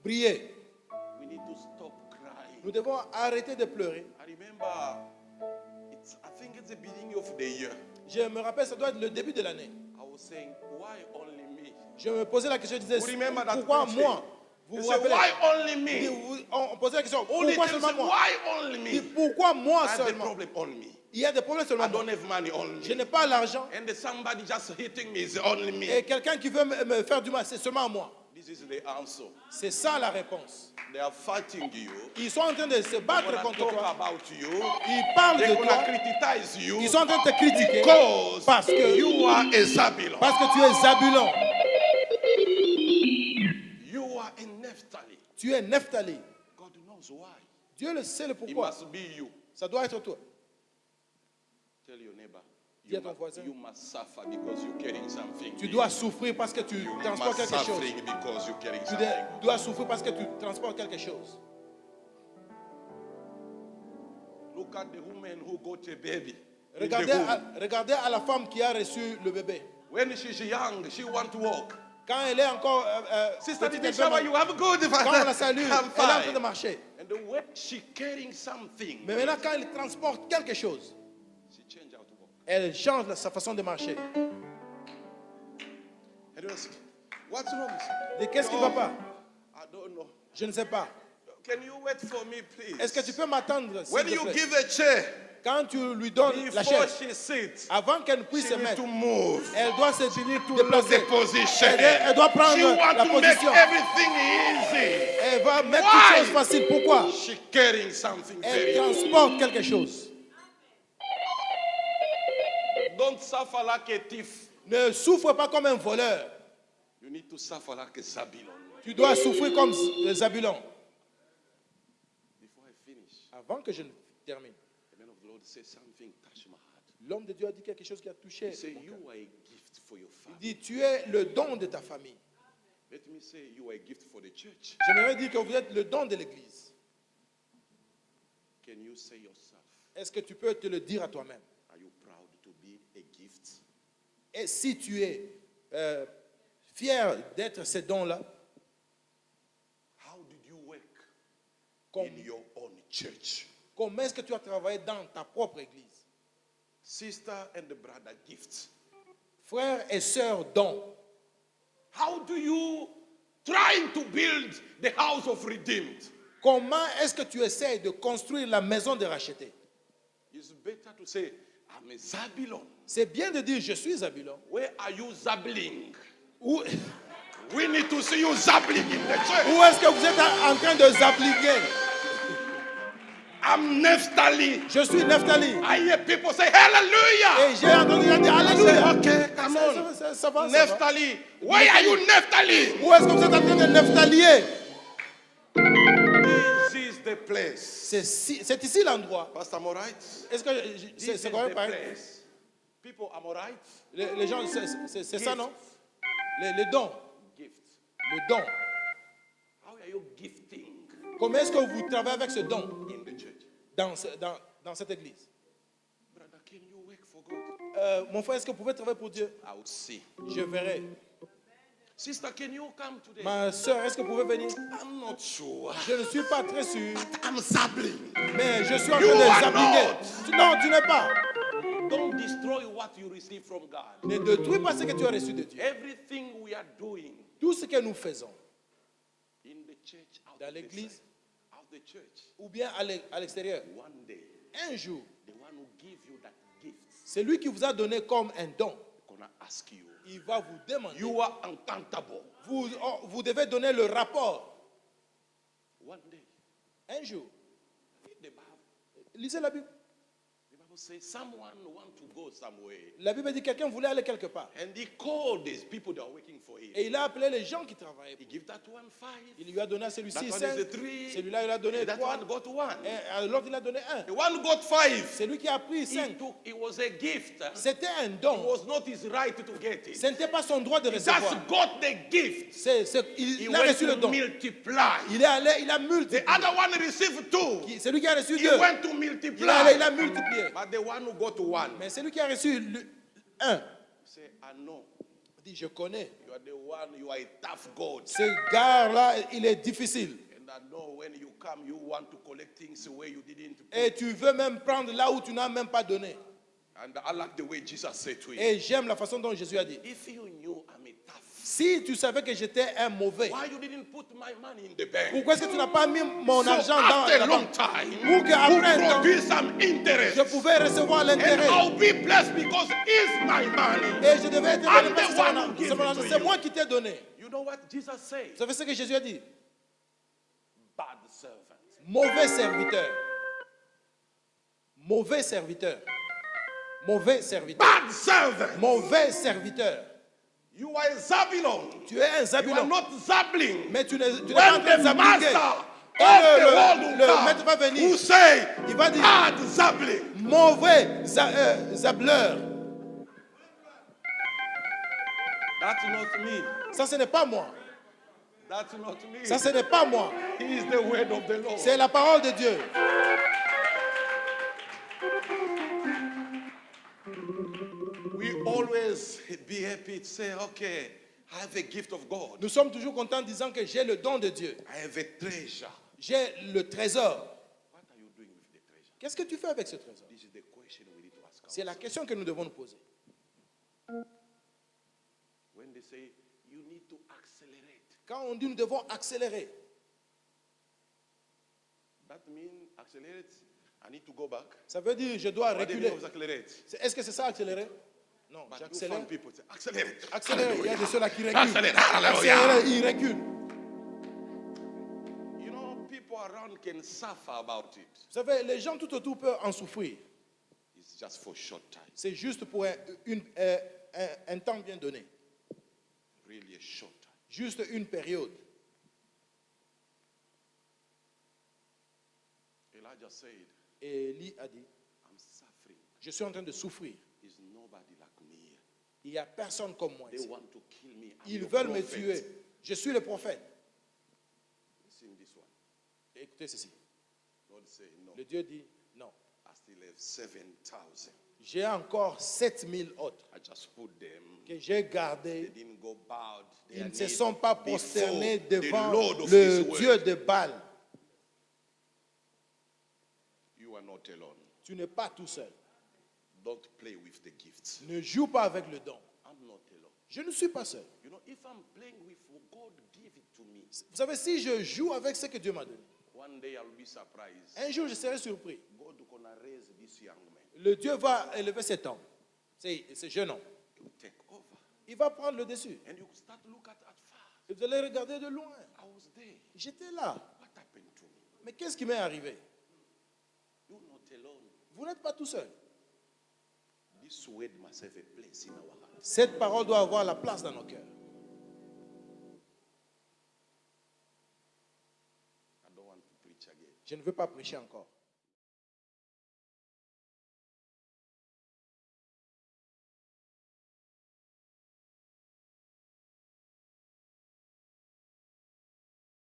briller. We need to stop crying. Nous devons arrêter de pleurer. I remember, I think it's the beginning of the year. Je me rappelle, ça doit être le début de l'année. I was saying, why only me? Je me posais la question, je disais, Vous remember that pourquoi preaching? moi? Vous You vous say, rappelez? why only me? On posait la question, Only pourquoi them seulement say, moi? why only Et me? pourquoi moi I have the seulement? problem on me. Il y a des problèmes I seulement moi. don't have money on Je me. n'ai pas l'argent. And somebody just hitting me is only me. Et quelqu'un qui veut me faire du mal, c'est seulement moi. This is the answer. C'est ça la réponse. They are fighting you. Ils sont en train de se They're battre gonna contre talk toi. about you. Ils parlent They're de gonna toi. criticize you. Ils sont en train de te critiquer Because parce que you are a Zabulon. parce que tu es Zabulon. You are in Naphtali. Tu es Nephtali. God knows why. Dieu le sait le It pourquoi. must be you. Ça doit être toi. Tell your neighbor. Dis à ton voisin. You must suffer because you're carrying something. Tu dois souffrir parce que tu You transportes must quelque chose. suffering because you're carrying Tu something. dois souffrir parce que tu transportes quelque chose. Look at the woman who got a baby. in the Regardez womb. regardez à la femme qui a reçu le bébé. When she's young, she want to walk. Quand elle est encore Sister, petite, did elle the shower peut you have good? quand on la salue, elle est I'm en train de fine. marcher. And the way she carrying something, Mais maintenant, quand elle transporte quelque chose, she change how to walk. elle change sa façon de marcher. And you ask, what's wrong? Et qu'est-ce qui ne va pas? I don't know. Je ne sais pas. Can you wait for me, please? Est-ce que tu peux m'attendre, s'il When te you plaît? give a chair, Quand tu lui donnes la before chaise, she sits, avant qu'elle puisse she se need mettre, to move. elle doit se She need to know déplacer. the position. Elle doit prendre She want la to make position. everything easy. Elle va mettre Why? toutes choses faciles. Pourquoi? She carrying something very Elle transporte quelque chose. Don't suffer like a thief. Ne souffre pas comme un voleur. You need to suffer like a Zabulon. Tu dois souffrir comme Zabulon. Before I finish, Avant que je ne termine, the man of the Lord said something touched my heart. l'homme de Dieu a dit quelque chose qui a touché. He said, mon you cœur. are a gift for your Il family. dit, tu es le don de ta famille. Let me say, you are a gift for the church. J'aimerais dire que vous êtes le don de l'Église. Can you say yourself, Est-ce que tu peux te le dire à toi-même? are you proud to be a gift? Et si tu es fier d'être ce don-là, How did you work com- in your own church? comment est-ce que tu as travaillé dans ta propre Église? Sister and the brother gift. Frères et sœurs, don. How do you trying to build the house of redeemed? Comment est-ce que tu essaies de construire la maison de racheter? It's better to say, I'm a Zabulon. C'est bien de dire, je suis Zabulon. Where are you zabbling? Où, We need to see you zabbling in the church. où est-ce que vous êtes en train de zabliguer? I'm Naphtali. Je suis Nephtali. I hear people say hallelujah. Et j'ai entendu dire I say, Alléluia. okay, come on. Ça va, ça va. Naphtali. Why are you Naphtali? Où est-ce que vous êtes en train de Nephtalier? This is the place. C'est ici l'endroit. Pastor, am I right? Est-ce que This is c'est the correct pareil? place. People, am I right? Les gens, c'est ça, non? Les dons. Gift. Le don. How are you gifting Comment est-ce que vous travaillez avec ce don in the church? dans cette église? Brother, can you work for God? Mon frère, est-ce que vous pouvez travailler pour Dieu? I will see. Je verrai. Sister, can you come today? Ma soeur, est-ce que vous pouvez venir? I'm not sure. Je ne suis pas très sûr, I'm zabbling. mais je suis en You train de are zabliguer. Non, tu n'es pas. Don't destroy what you receive from God. Ne détruis pas ce que tu as reçu de Dieu. Everything we are doing Tout ce que nous faisons, in the church, out dans of the l'église, side, out the church, ou bien à l'extérieur, one day, un jour, the one who give you that gift c'est lui qui vous a donné comme un don. gonna ask you. Il va vous demander. You are uncountable. Vous devez donner le rapport. One day, Un jour. read the Bible. Lisez la Bible. The Bible says someone want to go somewhere, La Bible dit que quelqu'un voulait aller quelque part. and he called these people that are working for him. Et il a appelé les gens qui travaillaient. He give that one 5. Il lui a donné à celui-ci That one 5. is a 3. Celui-là, il a donné That 3. one got 1. Et à l'autre, il a donné 1. The one got 5. Celui qui a pris 5. It was a gift. C'était un It don. was not his right to get it. Ce n'était pas son droit de He recevoir. just got the gift. He Il a went reçu le to don. multiply. Il est allé, il a The multiplié. other one received 2. Celui qui a reçu He 2, went to il multiply. est allé, il a multiplié. But the one who got 1, Mais celui qui a reçu 1, say, I know. dit, je connais. You are the one, you are a tough God. Ce gars-là, il est difficile. And I know when you come, you want to collect things where you didn't put. Et tu veux même prendre là où tu n'as même pas donné. And I like the way Jesus said to him, Et j'aime la façon dont Jésus a dit. if you knew I'm a tough, Si tu savais que j'étais un mauvais, why you didn't put my money in the bank? pourquoi est-ce que tu n'as pas mis mon So argent dans after la a long banque time, pour qu'après un you temps, produce some interest. je pouvais recevoir And l'intérêt? I'll be blessed because it's my money. Et je devais être I'm béni parce que the c'est one mon who argent. gives C'est mon it argent. to C'est you. moi qui t'ai donné. You know what Jesus said? Vous savez ce que Jésus a dit? Bad servant. Mauvais serviteur. Mauvais serviteur. Mauvais serviteur. Bad servant. Mauvais serviteur. You are a Zabulon. Tu es un You are Zabulon. not Zabbling. Mais tu n'es pas en When train de the s'appliquer. master Et of the world will le maître va come, venir. who say, Il va dire, bad Zabbling. mauvais zableur. That's not me. Ça, ce n'est pas moi. That's not me. Ça, ce n'est pas moi. He is the word of the Lord. C'est la parole de Dieu. We always be happy to say, okay, I have a gift of God. Nous sommes toujours contents en disant que j'ai le don de Dieu. I have a treasure. J'ai le trésor. What are you doing with the treasure? Qu'est-ce que tu fais avec ce trésor? This is the question we need to ask C'est la ourselves. question que nous devons nous poser. When they say, you need to accelerate, Quand on dit nous devons accélérer, that means accelerate, I need to go back. ça veut dire je dois What do you reculer. mean of accelerate? Est-ce que c'est ça accélérer? Non, But you j'accélère. find people say, accelerate. Accélérer. Il y a de ceux-là qui reculent. Accelerate. Hallelujah. Accélérer, ils reculent. You know, people around can suffer about it. Vous savez, les gens tout autour peuvent en souffrir. It's just for short time. C'est juste pour un temps bien donné. Really a short time. Juste une période. Elijah said, Et Élie a dit, I'm suffering. je suis en train de souffrir. There's nobody like me. Il n'y a personne comme moi They ici. want to kill me. I'm Ils your veulent me prophet. tuer. Je suis le prophète. Listen this one. Écoutez ceci. God said, no, Le Dieu dit, non. I still have 7,000. J'ai encore 7000 autres I just put them. que j'ai They gardés. didn't go bowed. Ils ne se sont pas prosternés before devant the Lord of le His word. Dieu de Baal. You are not alone. Tu n'es pas tout seul. Don't play with the gifts. Ne joue pas avec le don. I'm not alone. Je ne suis pas seul. You know, if I'm playing with what God give it to me, Vous savez, si je joue avec ce que Dieu m'a donné, one day I'll be surprised. un jour je serai surpris. God gonna raise this young man. Le Dieu va élever cet homme, ce jeune homme. He will take over. Il va prendre le dessus. And you start to look at far. Et vous allez regarder de loin. I was there. J'étais là. What happened to me? Mais qu'est-ce qui m'est arrivé? You're not alone. Vous n'êtes pas tout seul. This word must have a place in our heart. Cette parole doit avoir la place dans nos cœurs. I don't want to preach again. Je ne veux pas prêcher encore.